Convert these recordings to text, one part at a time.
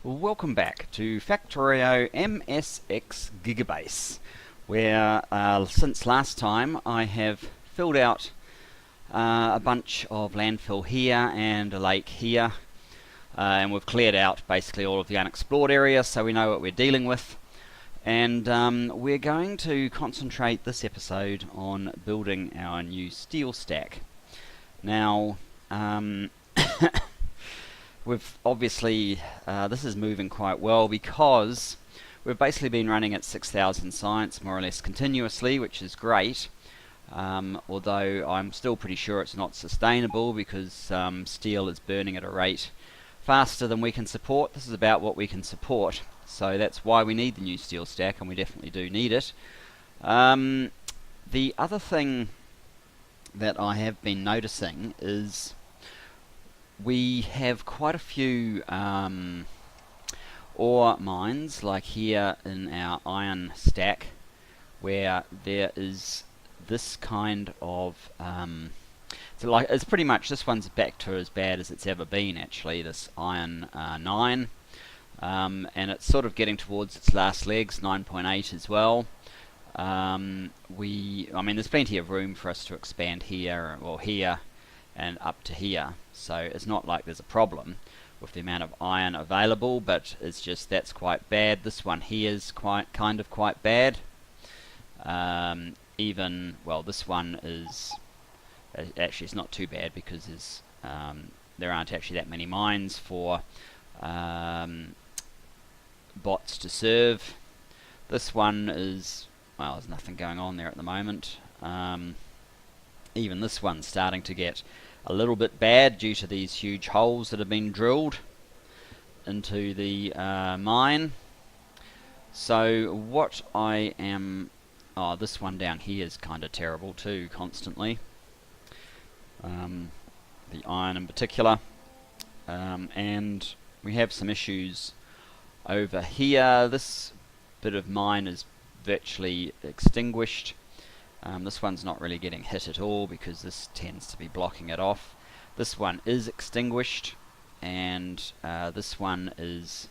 Welcome back to Factorio MSX Gigabase, where since last time I have filled out a bunch of landfill here and a lake here, and we've cleared out basically all of the unexplored areas so we know what we're dealing with. And we're going to concentrate this episode on building our new steel stack. Now, we've obviously, this is moving quite well because we've basically been running at 6,000 science more or less continuously, which is great. Although I'm still pretty sure it's not sustainable because steel is burning at a rate faster than we can support. This is about what we can support, so that's why we need the new steel stack, and we definitely do need it. The other thing that I have been noticing is we have quite a few ore mines, like here in our iron stack, where there is this kind of so like it's pretty much, this one's back to as bad as it's ever been actually, this iron 9, and it's sort of getting towards its last legs, 9.8 as well. I mean, there's plenty of room for us to expand here or here and up to here, so it's not like there's a problem with the amount of iron available, but it's just that's quite bad. This one here is quite bad. Even, well, this one is actually, it's not too bad because there's there aren't actually that many mines for bots to serve. This one is, well, there's nothing going on there at the moment. Even this one's starting to get a little bit bad due to these huge holes that have been drilled into the mine. So what I am, this one down here is kind of terrible too, constantly. The iron in particular. And we have some issues over here. This bit of mine is virtually extinguished. This one's not really getting hit at all because this tends to be blocking it off. This one is extinguished, and this one is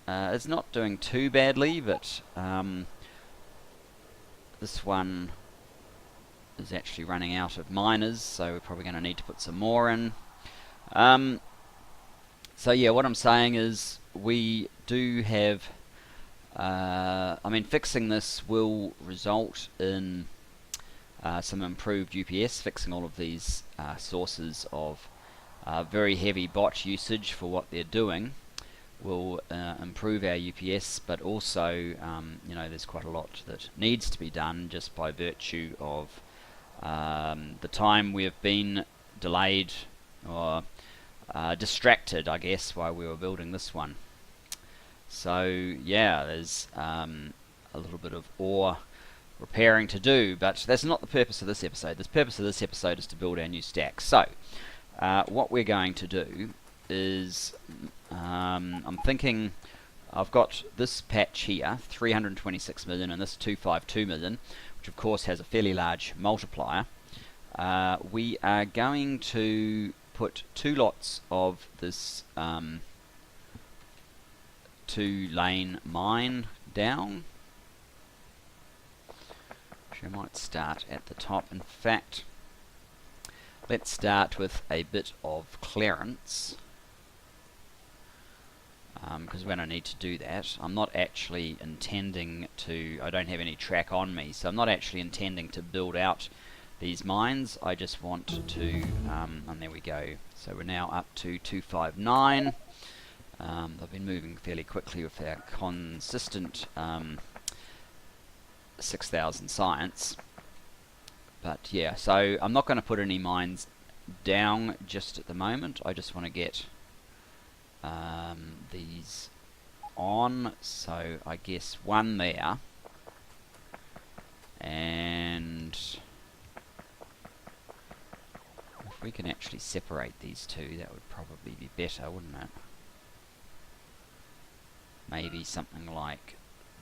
it's not doing too badly, but this one is actually running out of miners, so we're probably going to need to put some more in. So yeah, what I'm saying is we do have I mean, fixing this will result in some improved UPS. Fixing all of these sources of very heavy bot usage for what they're doing will improve our UPS, but also you know, there's quite a lot that needs to be done just by virtue of the time we have been delayed or distracted, I guess, while we were building this one. So yeah, there's a little bit of ore repairing to do, but that's not the purpose of this episode. The purpose of this episode is to build our new stack. So what we're going to do is, I'm thinking, I've got this patch here, 326 million, and this 252 million, which of course has a fairly large multiplier. We are going to put 2 lots of this 2-lane mine down, which I might start at the top. In fact, let's start with a bit of clearance, because we're going to need to do that. I'm not actually intending to, I don't have any track on me, so I'm not actually intending to build out these mines. I just want to, and there we go. So we're now up to 259. They've been moving fairly quickly with our consistent 6,000 science. But yeah, so I'm not going to put any mines down just at the moment. I just want to get these on. So I guess one there. And if we can actually separate these two, that would probably be better, wouldn't it? Maybe something like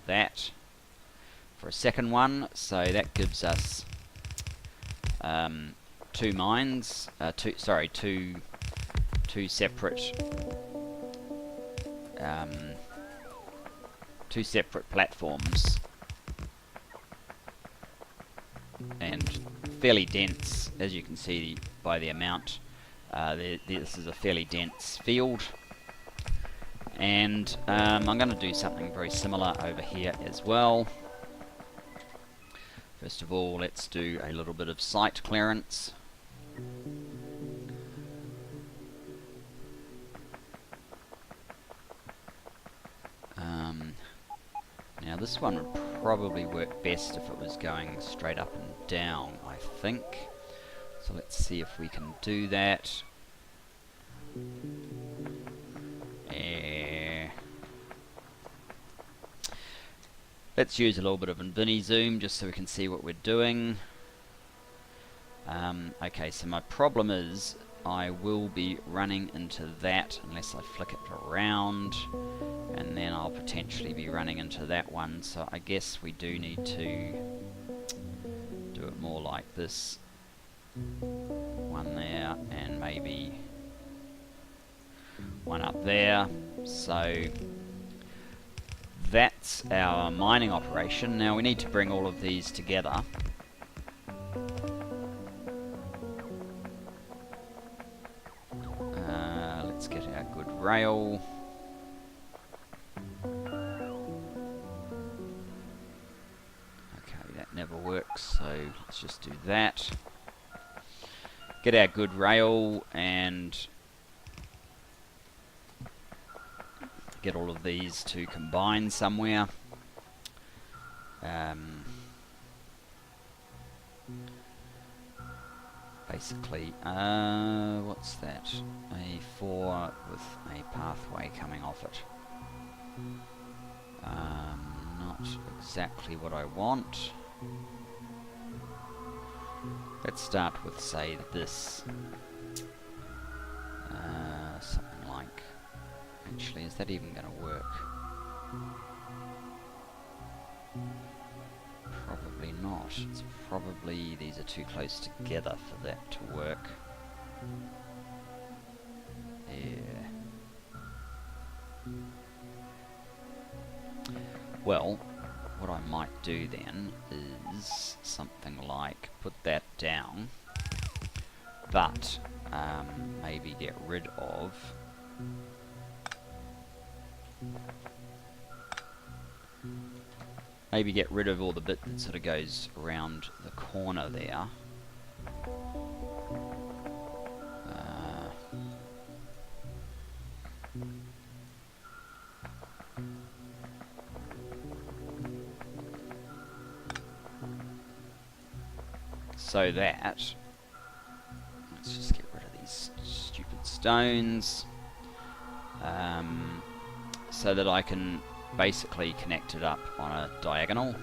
that for a second one. So that gives us 2 mines, two separate two separate platforms, and fairly dense, as you can see by the amount. This is a fairly dense field, and I'm going to do something very similar over here as well. First of all, let's do a little bit of site clearance. Now this one would probably work best if it was going straight up and down, I think. So let's see if we can do that. Let's use a little bit of Infinity Zoom just so we can see what we're doing. Okay, so my problem is I will be running into that unless I flick it around, and then I'll potentially be running into that one, so I guess we do need to do it more like this. One there, and maybe one up there. So that's our mining operation. Now we need to bring all of these together. Let's get our good rail. Okay, that never works, so let's just do that. Get our good rail and get all of these to combine somewhere. Basically, what's that? A 4 with a pathway coming off it. Not exactly what I want. Let's start with, say, this. Something like... Actually, is that even going to work? Probably not. It's probably... These are too close together for that to work. Yeah. Well, what I might do then is something like put that down, but maybe get rid of all the bit that sort of goes around the corner there. So that, let's just get rid of these stupid stones, so that I can basically connect it up on a diagonal.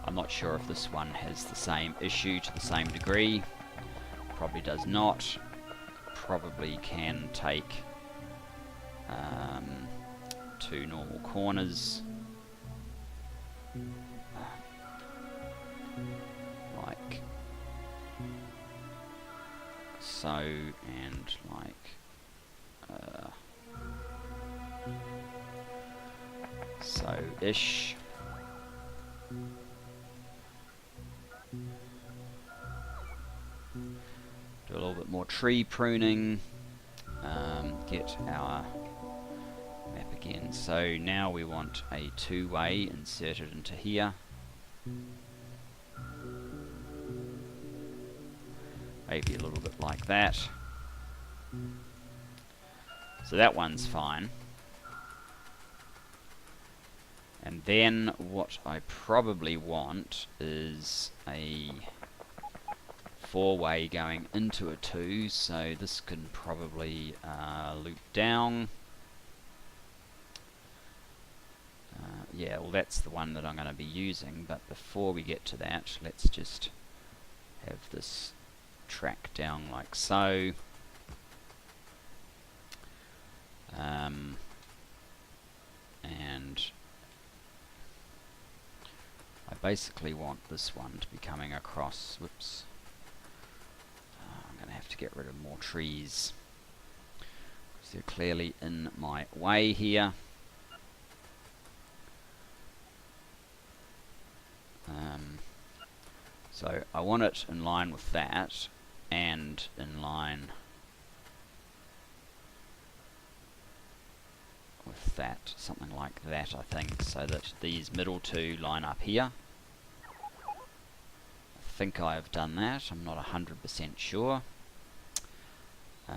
I'm not sure if this one has the same issue to the same degree. Probably does not. Probably can take two normal corners. Like so, and like so-ish. Do a little bit more tree pruning. Get our map again. So now we want a two-way inserted into here. Maybe a little bit like that. So that one's fine. And then what I probably want is a four-way going into a two, so this can probably loop down. Yeah, well that's the one that I'm going to be using, but before we get to that, let's just have this track down like so. And I basically want this one to be coming across, whoops, I'm going to have to get rid of more trees. So they're clearly in my way here. So I want it in line with that, and in line with that, something like that I think, so that these middle two line up here. I think I have done that, I'm not 100% sure. If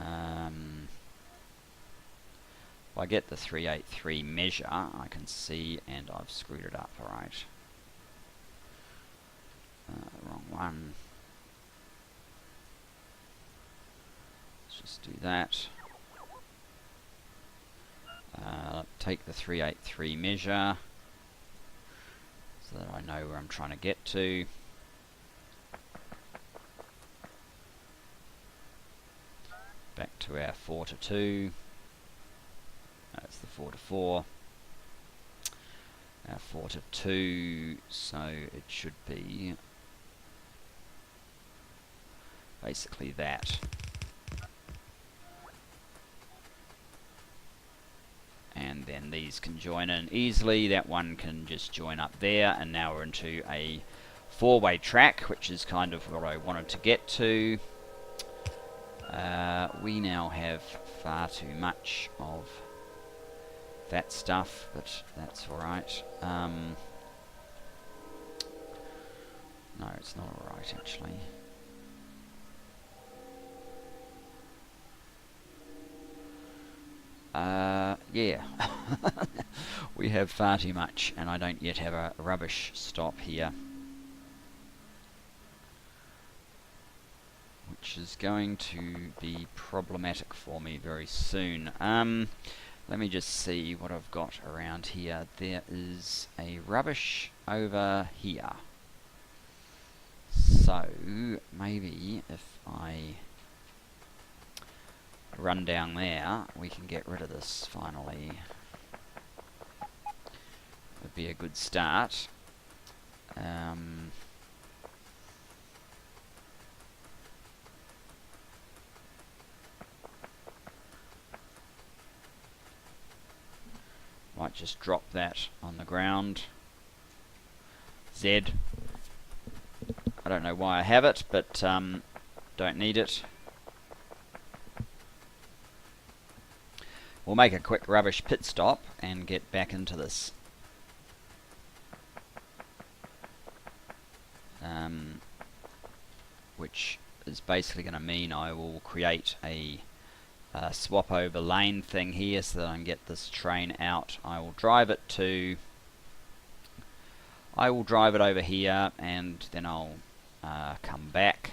I get the 383 measure, I can see, and I've screwed it up, alright. Wrong one. Let's just do that. Take the 383 measure so that I know where I'm trying to get to. Back to our 4 to 2. That's the 4 to 4. Our 4 to 2, so it should be basically that. And then these can join in easily. That one can just join up there, and now we're into a four-way track, which is kind of what I wanted to get to. We now have far too much of that stuff, but that's alright. No, it's not alright actually. Yeah. We have far too much, and I don't yet have a rubbish stop here, which is going to be problematic for me very soon. Let me just see what I've got around here. There is a rubbish over here. So, maybe if I run down there, we can get rid of this finally. Would be a good start. Might just drop that on the ground. Z. I don't know why I have it, but don't need it. We'll make a quick rubbish pit stop and get back into this. Which is basically going to mean I will create a swap over lane thing here so that I can get this train out. I will drive it over here, and then I'll come back.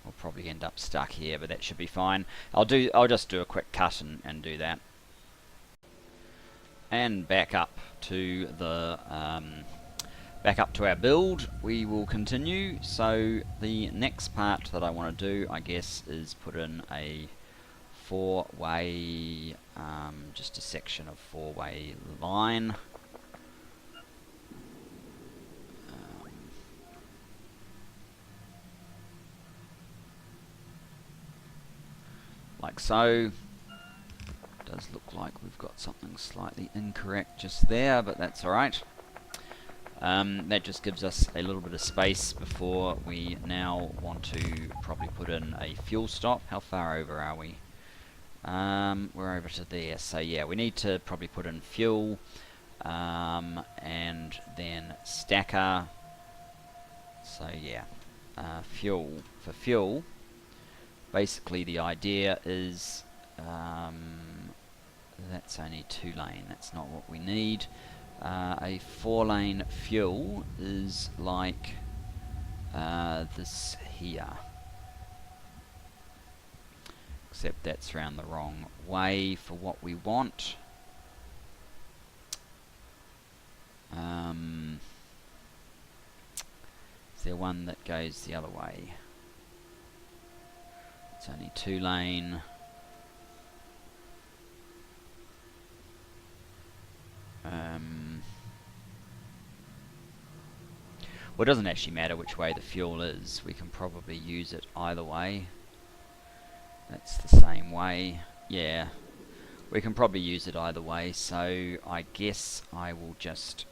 We'll probably end up stuck here, but that should be fine. I'll just do a quick cut and do that. And back up to the back up to our build. We will continue. So the next part that I want to do, I guess, is put in a four-way, just a section of four-way line. Like so. Does look like we've got something slightly incorrect just there, but that's alright. That just gives us a little bit of space before we now want to probably put in a fuel stop. How far over are we? We're over to there, so yeah, we need to probably put in fuel, and then stacker. So yeah, fuel. For fuel, basically the idea is that's only 2 lane, that's not what we need. A 4-lane fuel is like this here, except that's round the wrong way for what we want. Is there one that goes the other way? It's only 2 lane. Well, it doesn't actually matter which way the fuel is. We can probably use it either way. That's the same way. Yeah. We can probably use it either way, so I guess I will just...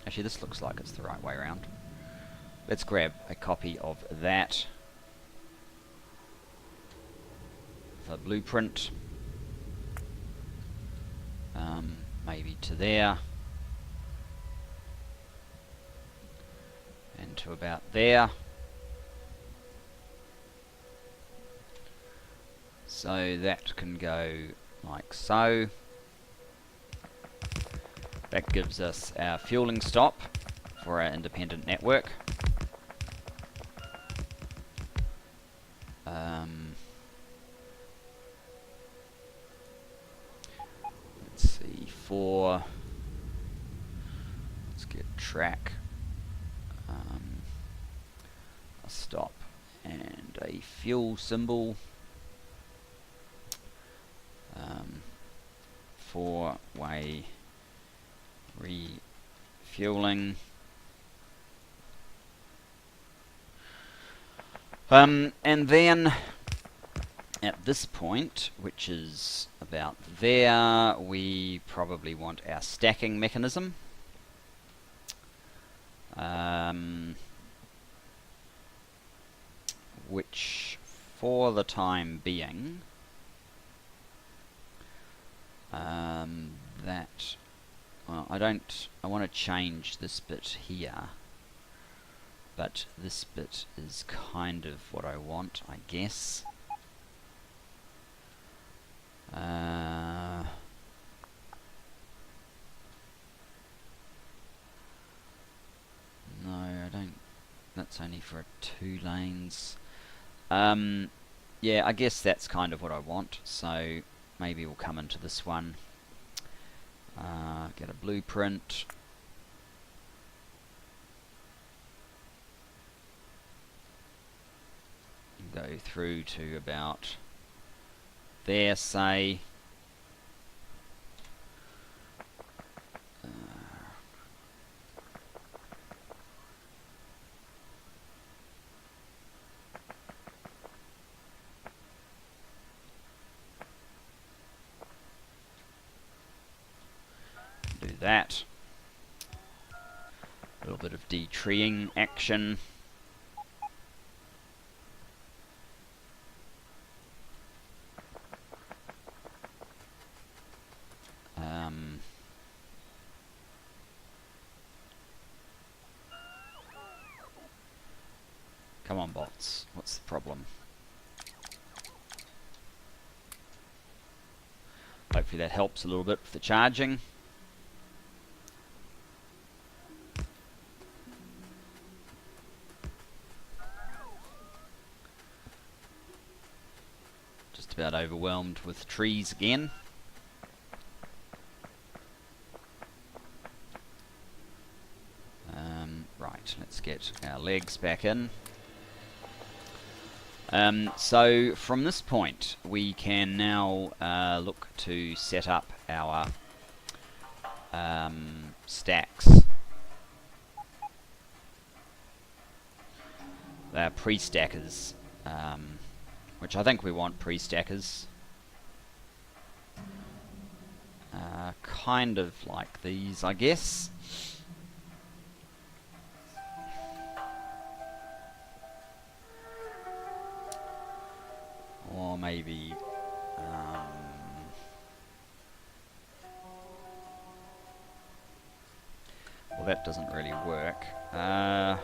actually, this looks like it's the right way around. Let's grab a copy of that. The blueprint. Maybe to there. And to about there. So that can go like so. That gives us our fueling stop for our independent network. Let's see, let's get track, a stop and a fuel symbol. 4-way refueling. And then at this point, which is about there, we probably want our stacking mechanism. Which for the time being, well, I want to change this bit here, but this bit is kind of what I want, I guess. No, I don't. That's only for 2 lanes. Yeah, I guess that's kind of what I want, so maybe we'll come into this one. Get a blueprint. Go through to about there, say. Do that. A little bit of detreeing action. Come on, bots. What's the problem? Hopefully that helps a little bit with the charging. Just about overwhelmed with trees again. Right, let's get our legs back in. So from this point we can now look to set up our stacks. They're pre-stackers, which I think we want pre-stackers. Kind of like these, I guess. Or maybe well, that doesn't really work. The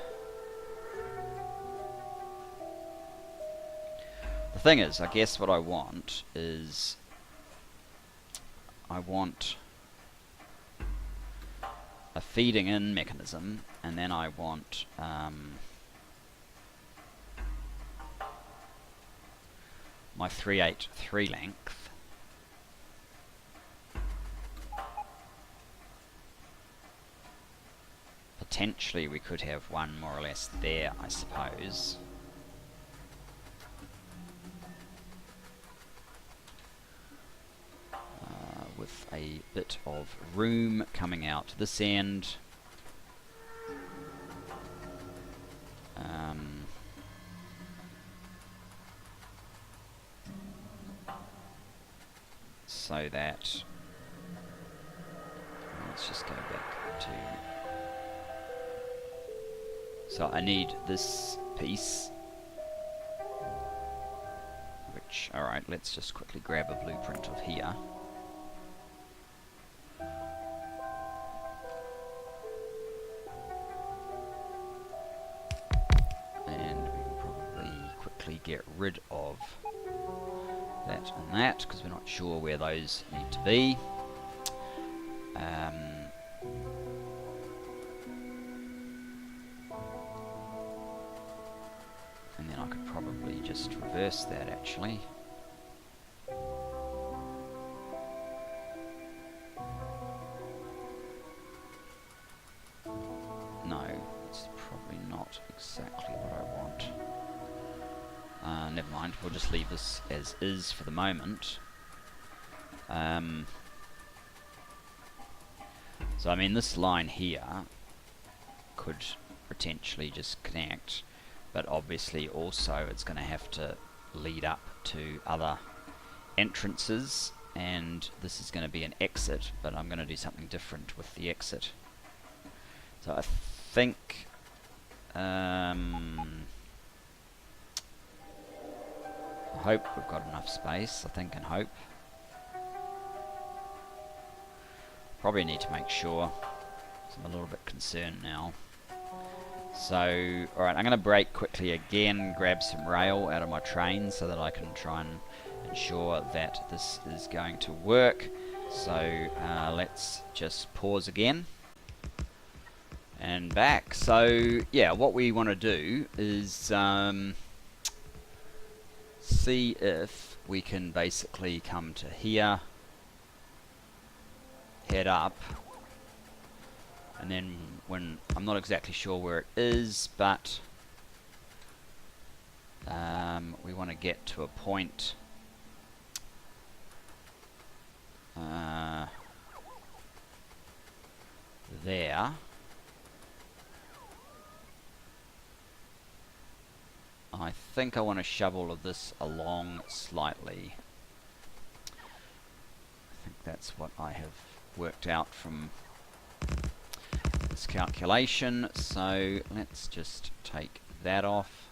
thing is, I guess what I want is I want a feeding in mechanism, and then I want my 383 length. Potentially we could have one more or less there, I suppose. with a bit of room coming out this end. So that, let's just go back to, so I need this piece, which, alright, let's just quickly grab a blueprint of here. And we can probably quickly get rid of that and that, because we're not sure where those need to be. And then I could probably just reverse that actually. No, it's probably not exactly what I want. Never mind, we'll just leave this as is for the moment. So I mean, this line here could potentially just connect, but obviously also it's going to have to lead up to other entrances, and this is going to be an exit, but I'm going to do something different with the exit. So I think I hope we've got enough space. I think and hope. Probably need to make sure, so I'm a little bit concerned now. So, alright, I'm going to brake quickly again, grab some rail out of my train so that I can try and ensure that this is going to work. So, let's just pause again. And back. So, yeah, what we want to do is see if we can basically come to here, head up, and then when, I'm not exactly sure where it is, but we want to get to a point there. I think I want to shove all of this along slightly. I think that's what I have worked out from this calculation. So let's just take that off.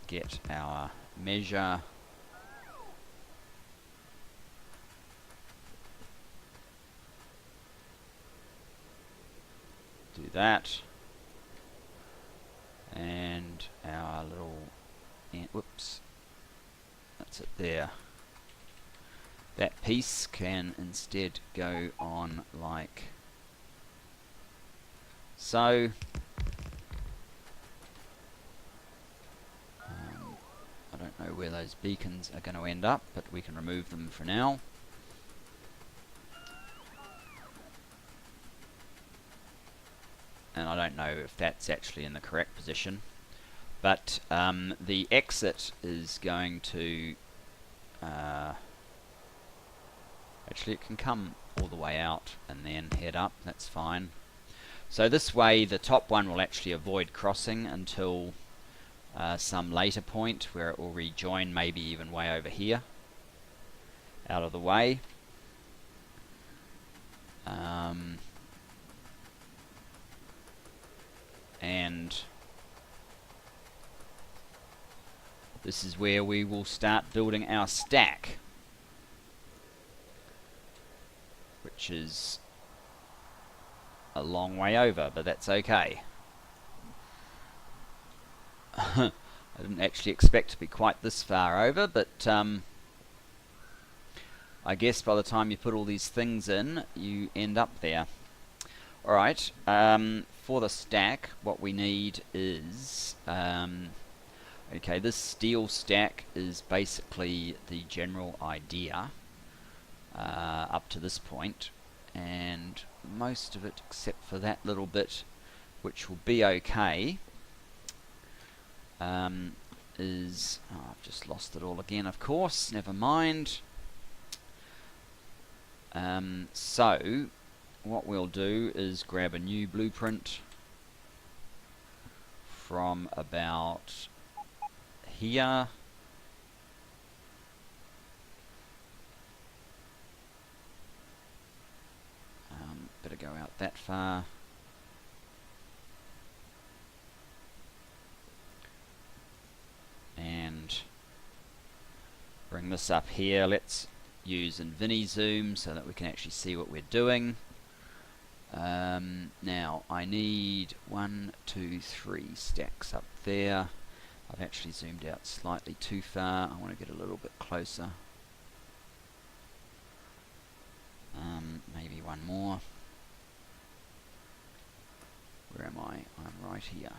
Get our measure. Do that. And our little, whoops, that's it there. That piece can instead go on like so. I don't know where those beacons are going to end up, but we can remove them for now. And I don't know if that's actually in the correct position, but the exit is going to actually, it can come all the way out and then head up. That's fine. So this way the top one will actually avoid crossing until some later point where it will rejoin, maybe even way over here, out of the way. And this is where we will start building our stack, which is a long way over, but that's okay. I didn't actually expect to be quite this far over, but I guess by the time you put all these things in, you end up there. Alright, for the stack, what we need is, okay, this steel stack is basically the general idea up to this point, and most of it except for that little bit, which will be okay, is... oh, I've just lost it all again, of course. Never mind. So, what we'll do is grab a new blueprint from about here. Better go out that far. And bring this up here. Let's use InfiniZoom so that we can actually see what we're doing. Now I need 1, 2, 3 stacks up there. I've actually zoomed out slightly too far. I want to get a little bit closer. Maybe one more. Where am I? I'm right here.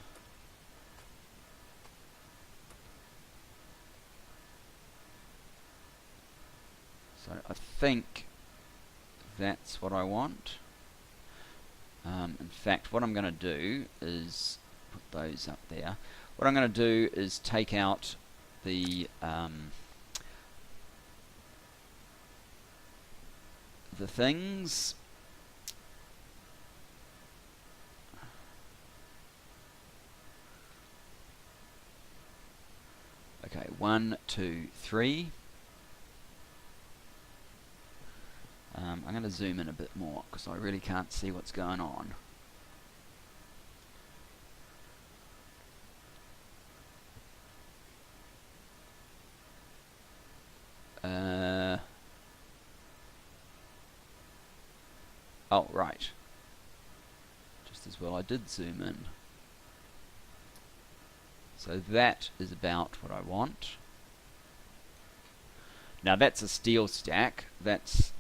So I think that's what I want. In fact, what I'm going to do is put those up there. What I'm going to do is take out the things. Okay, 1, 2, 3. I'm going to zoom in a bit more because I really can't see what's going on. Oh, right. Just as well I did zoom in. So that is about what I want. Now that's a steel stack. That's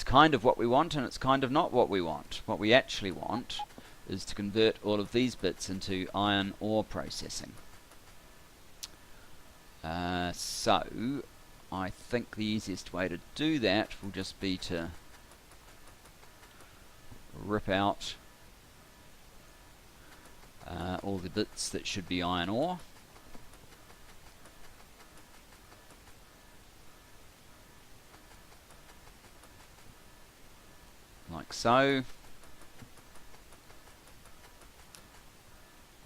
kind of what we want, and it's kind of not what we want. What we actually want is to convert all of these bits into iron ore processing. So I think the easiest way to do that will just be to rip out all the bits that should be iron ore. Like so.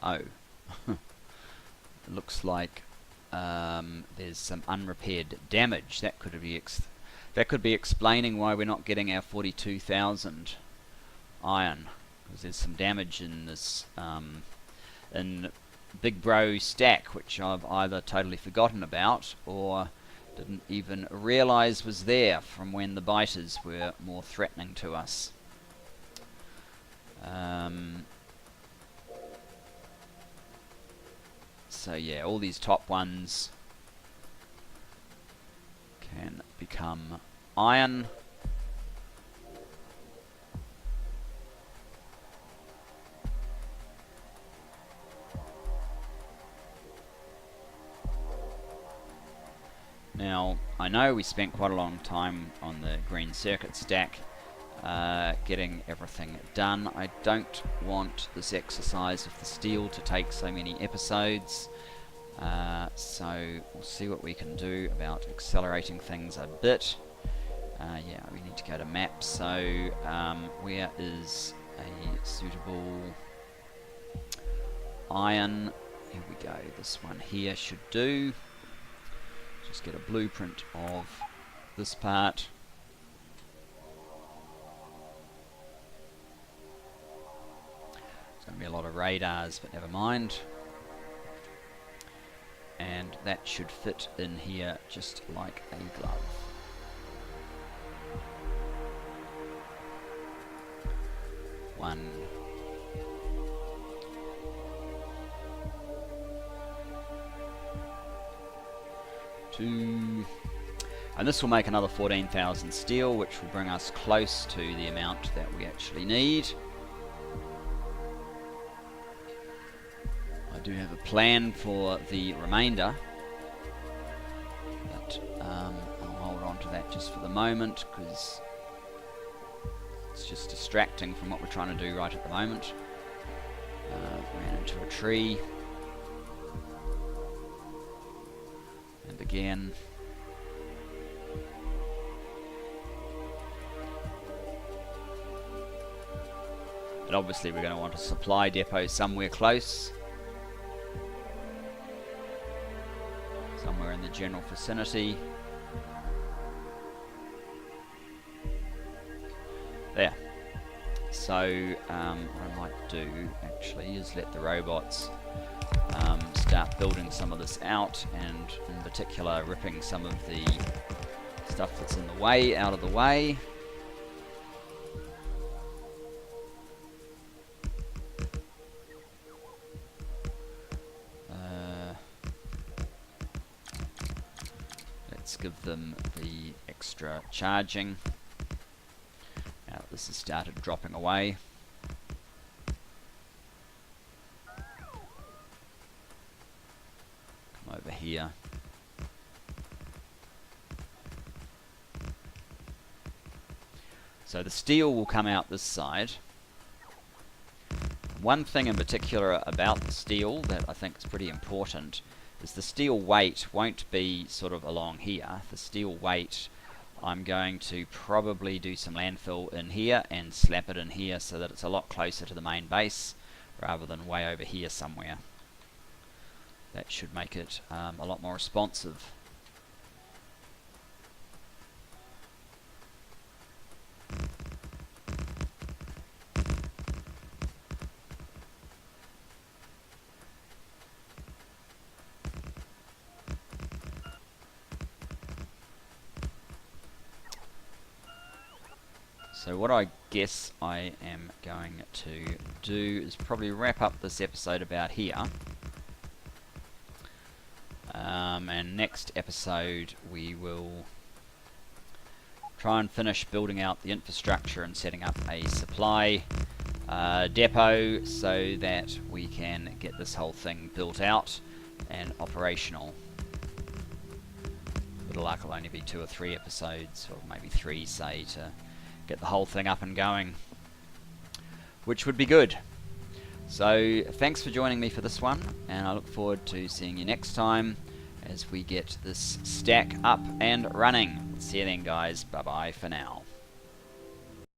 Oh. It looks like there's some unrepaired damage. That could be explaining why we're not getting our 42,000 iron, because there's some damage in this in Big Bro stack, which I've either totally forgotten about or didn't even realize was there from when the biters were more threatening to us. So yeah, all these top ones can become iron. Now, I know we spent quite a long time on the green circuit stack getting everything done. I don't want this exercise of the steel to take so many episodes, so we'll see what we can do about accelerating things a bit. Yeah, we need to go to maps, so where is a suitable iron? Here we go, this one here should do. Just get a blueprint of this part. There's going to be a lot of radars, but never mind. And that should fit in here just like a glove. One. Two. And this will make another 14,000 steel, which will bring us close to the amount that we actually need. I do have a plan for the remainder, but I'll hold on to that just for the moment because it's just distracting from what we're trying to do right at the moment. Ran into a tree. again. But obviously we're going to want a supply depot somewhere close. Somewhere in the general vicinity. There. So what I might do actually is let the robots start building some of this out, and in particular ripping some of the stuff that's in the way out of the way. Let's give them the extra charging. Now that this has started dropping away. Come over here. So the steel will come out this side. One thing in particular about the steel that I think is pretty important is the steel weight won't be sort of along here. The steel weight, I'm going to probably do some landfill in here and slap it in here so that it's a lot closer to the main base rather than way over here somewhere. That should make it a lot more responsive. So what I guess I am going to do is probably wrap up this episode about here. And next episode we will try and finish building out the infrastructure and setting up a supply depot so that we can get this whole thing built out and operational. With luck it'll only be 2 or 3 episodes, or maybe 3 say, to get the whole thing up and going, which would be good. So thanks for joining me for this one, and I look forward to seeing you next time as we get this stack up and running. See you then guys, bye bye for now.